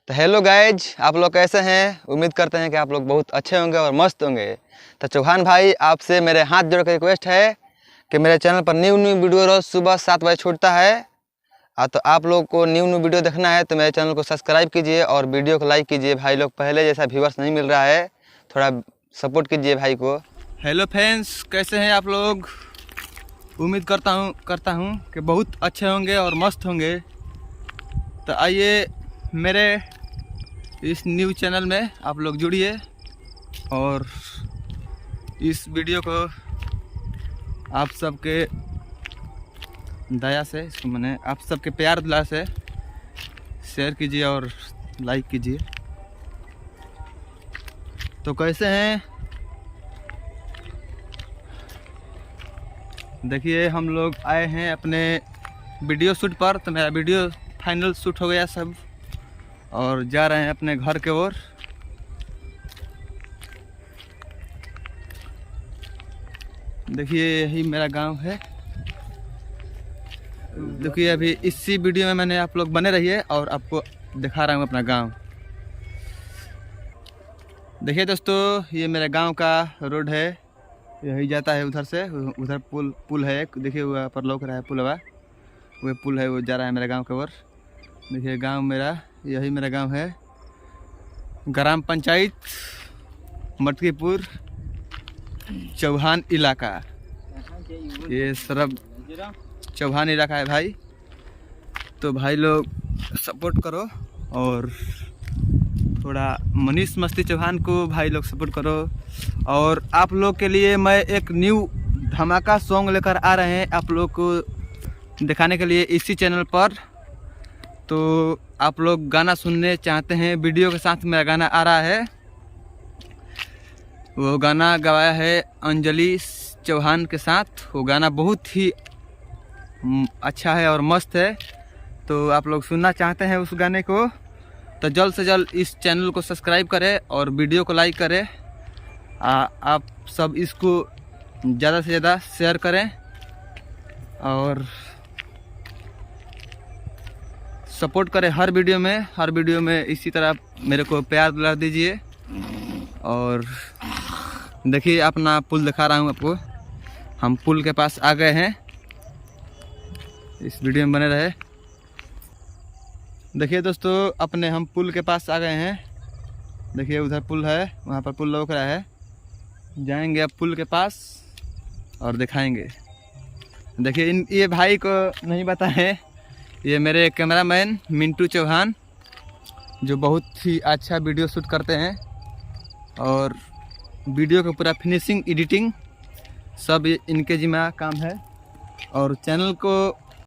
तो hello guys, आप लोग कैसे हैं। उम्मीद करते हैं कि आप लोग बहुत अच्छे होंगे और मस्त होंगे। तो चौहान भाई, आपसे मेरे हाथ जोड़ कर रिक्वेस्ट है कि मेरे चैनल पर न्यू वीडियो रोज़ सुबह 7 बजे छूटता है। तो आप लोग को न्यू वीडियो देखना है तो मेरे चैनल को सब्सक्राइब कीजिए और वीडियो को लाइक कीजिए। भाई लोग पहले जैसा व्यूवर्स नहीं मिल रहा है, थोड़ा सपोर्ट कीजिए भाई को। हेलो फ्रेंड्स, कैसे हैं आप लोग। उम्मीद करता हूँ कि बहुत अच्छे होंगे और मस्त होंगे। तो आइए मेरे इस न्यू चैनल में आप लोग जुड़िए और इस वीडियो को आप सबके दया से, इसको मैंने आप सबके प्यार दुलार से शेयर कीजिए और लाइक कीजिए। तो कैसे हैं, देखिए हम लोग आए हैं अपने वीडियो शूट पर। तो मेरा वीडियो फाइनल शूट हो गया सब और जा रहे हैं अपने घर के ओर। देखिए यही मेरा गांव है। देखिए अभी इसी वीडियो में मैंने आप लोग बने रहिए और आपको दिखा रहा हूँ अपना गांव। देखिए दोस्तों, ये मेरे गांव का रोड है, यही जाता है उधर से। उधर पुल है एक, देखिए वहाँ पर लौक रहा है पुलवा, वो पुल है, वो जा रहा है मेरे गांव के ओर। देखिए गांव मेरा, यही मेरा गांव है। ग्राम पंचायत मटकीपुर, चौहान इलाका। ये सब चौहान इलाका है भाई। तो भाई लोग सपोर्ट करो और थोड़ा मनीष मस्ती चौहान को भाई लोग सपोर्ट करो। और आप लोग के लिए मैं एक न्यू धमाका सॉन्ग लेकर आ रहे हैं आप लोग को दिखाने के लिए इसी चैनल पर। तो आप लोग गाना सुनने चाहते हैं, वीडियो के साथ मेरा गाना आ रहा है। वो गाना गवाया है अंजलि चौहान के साथ। वो गाना बहुत ही अच्छा है और मस्त है। तो आप लोग सुनना चाहते हैं उस गाने को तो जल्द से जल्द इस चैनल को सब्सक्राइब करें और वीडियो को लाइक करें। आप सब इसको ज़्यादा से ज़्यादा शेयर करें और सपोर्ट करें हर वीडियो में इसी तरह मेरे को प्यार दिला दीजिए। और देखिए अपना पुल दिखा रहा हूँ आपको। हम पुल के पास आ गए हैं, इस वीडियो में बने रहे। देखिए दोस्तों, अपने हम पुल के पास आ गए हैं। देखिए उधर पुल है, वहाँ पर पुल लौक रहा है। जाएंगे अब पुल के पास और दिखाएंगे। देखिए ये भाई को नहीं बताएं, ये मेरे कैमरामैन मिंटू चौहान, जो बहुत ही अच्छा वीडियो शूट करते हैं और वीडियो का पूरा फिनिशिंग एडिटिंग सब इनके जिम्मा काम है। और चैनल को